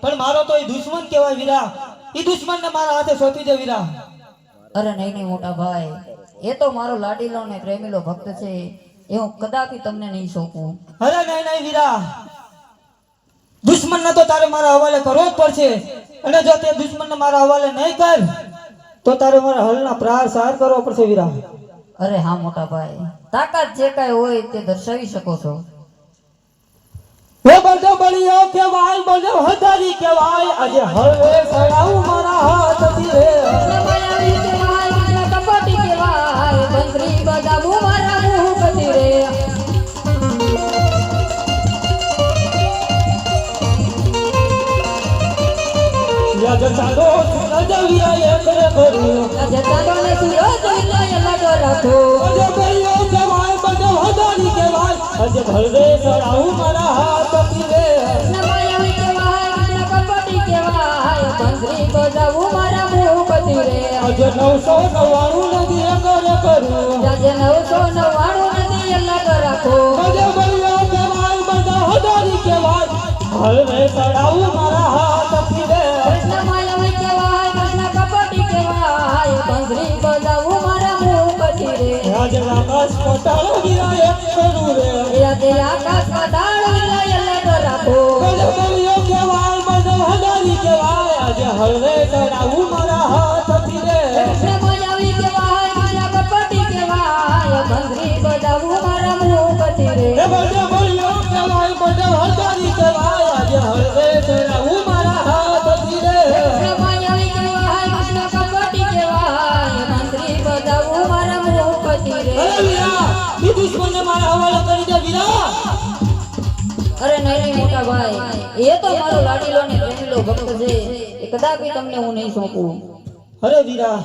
પણ મારો તો એ દુશ્મન કહેવાય વીરા. એ દુશ્મનને મારા હાથે સોંપી દે વીરા. અરે નહીં નહીં મોટા ભાઈ, એ તો મારો લાડીલો ને પ્રેમીલો ભક્ત છે, એ હું કદાપી તમને નહીં સોંપું. અરે નહીં નહીં વીરા, દુશ્મનને તો તારે મારા હવાલે કરવો જ પડશે. અને જો તે દુશ્મનને મારા હવાલે નહીં કર તો તારે મારા હલના પ્રહાર સહાર કરવો પડશે વીરા. અરે હા મોટા ભાઈ, તાકાત જે કાંઈ હોય તે દર્શાવી શકો છો. ઓ બળદો બળિયો કેવાય, બળદો હજારી કેવાય, આજે હળવે સડાવું મારા હાથથી રે. માયાવી કહેવાય, કૃષ્ણ કપટી કહેવાય, બંસરી બજાવું મારા મુખથી રે. રાજ ચાલો સૂરજ વીરા એક રે કરું, આજે ચાલો ને સૂરજ વિનાય લાડો રાખો. બળદો બળિયો કેવાય, બળદો હજારી કેવાય, આજે હળવે સડાવું મારા હાથથી રે. માયાવી કહેવાય, કૃષ્ણ કપટી કહેવાય, બંસરી બજાવું મારા મુખથી રે. આજે 999 નદી એક રે કરું, આજે 999 નદી લાડો રાખો. બળદો બળિયો કેવાય, બળદો હજારી કેવાય, હળવે સડાવું મારા હાથથી રે. કૃષ્ણ માયાવી કહેવાય, કૃષ્ણ કપટી કહેવાય, બંસરી બજાવું મારા મુખથી રે. આજે આકાશ પતાળ વીરા એક કરું રે. આજે આકાશ પાતાળ વિનાય લાડો રાખો. બળદો બળિયો કેવાય, બળદો હજારી કેવાય, આજે હળવે સડાવું મારા હાથથી રે. કૃષ્ણ માયાવી કહેવાય, કૃષ્ણ કપટી કહેવાય, બંસરી બજાવું મારા મુખથી રે. એ બળદો બળિયો કેવાય, બળદો હજારી કેવાય, આજે હળવે સડાવું મારા હાથથી રે. કૃષ્ણ માયાવી કહેવાય, કૃષ્ણ કપટી કહેવાય, બંસરી બજાવું મારા મુખથી રે. અરે વીરા, ઈ દુશ્મનને મારા હવાલે કરી દે વીરા. અરે નહીં નહીં મોટા ભાઈ, એ તો મારો લાડીલો ને પ્રેમીલો ભક્ત છે, એ કદાપી તમને હું નહીં સોંપું. અરે વીરા,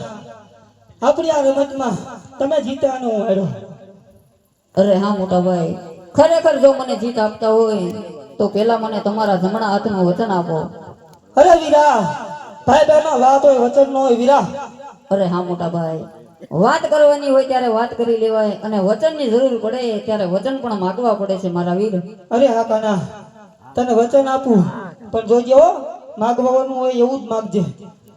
આપણી આ રમતમાં તમે જીત્યા અને હું હાર્યો. અરે હા મોટા ભાઈ, ખરેખર જો મને જીત આપતા હોય તો પેલા મને તમારા જમણા હાથનું વચન આપો. અરે વીરા, ભાઈ બહેનમાં વાત હોય વચન ન હોય વીરા. અરે હા મોટા ભાઈ, વાત કરવાની હોય ત્યારે વાત કરી લેવાય, અને વચનની જરૂર પડે ત્યારે વચન પણ માગવા પડે છે મારા વીર. અરે હા કાના, તને વચન આપું પણ જોજે હો, માગવાનું હોય એવું જ માગજે.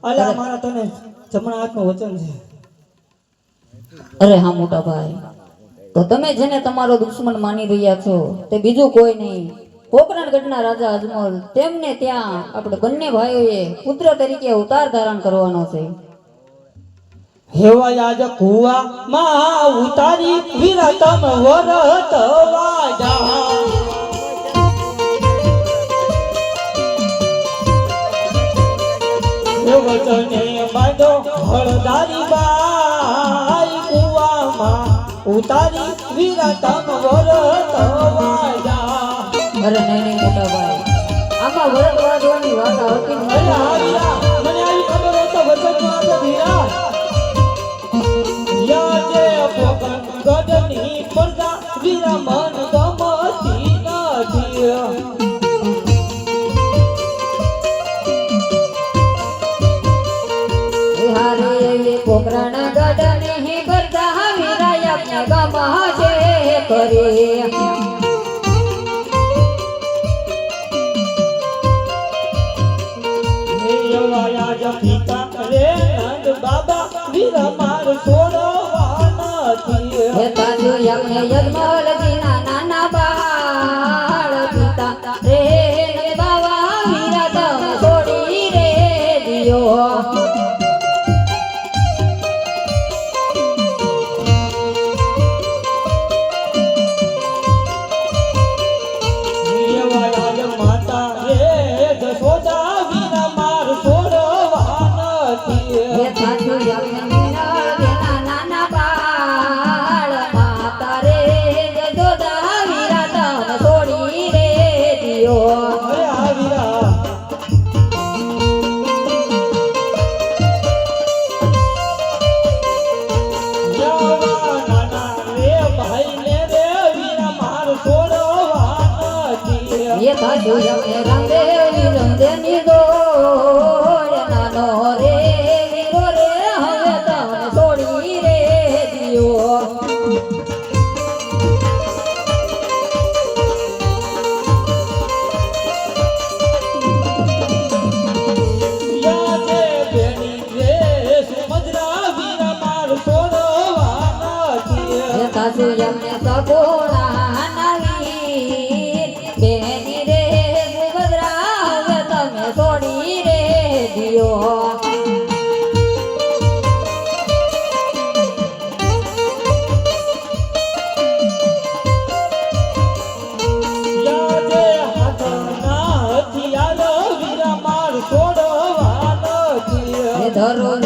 અલા મારા તને જમણા હાથનું વચન છે. અરે હા મોટા ભાઈ, તો તમે જેને તમારો દુશ્મન માની રહ્યા છો તે બીજું કોઈ નહીં, પોકરણગઢના રાજા અજમલ, તેમને ત્યાં આપણે બંને ભાઈઓએ પુત્ર તરીકે અવતાર ધારણ કરવાનો છે. હેવાય આજ કુવા માં ઉતારી વીરા તમ વરત વાજા. એ વચને બાંધો હળદારી બાઈ કુવામાં ઉતારી વીરા તમ વરત વાજા. અરે નહીં નહીં મોટા ભાઈ, આમાં વરદ વાજવાની વાત આવતી અરે નથી. હા વીરા, મને આવી ખબર હોય તો વચન આપો વીરા. યાજે પોકરણગઢની પ્રજા વીરા મન ગમતી નથી. હારે પોકરણગઢની પ્રજા વીરાય આપના ગામમાં છે કરે. એવાયા જ પિતા રે નંદ બાબા વીરા માર છોડવા નથી. હે તાજુ યજ્ઞ યજ્ઞલજીના નાના બાળ પિતા રે ને બાવા વીરા તમ છોડી રે દિયો. એવાયા જ માતા રે જશોદા વીરા માર છોડવા નથી. હે તાજુ યજ્ઞલજીના નાના બાળ માતા રે જશોદા વીરા તમ છોડી રે દિયો. અરે હા વીરા, યાવા નાના રે ભાઈ ને રે વીરા માર છોડવા નથી. ये ताजु यज्ञ रंगे विरंदे निदो नानो रे वीरो रे हवे तमने छोड़ी रे दियो. ધરો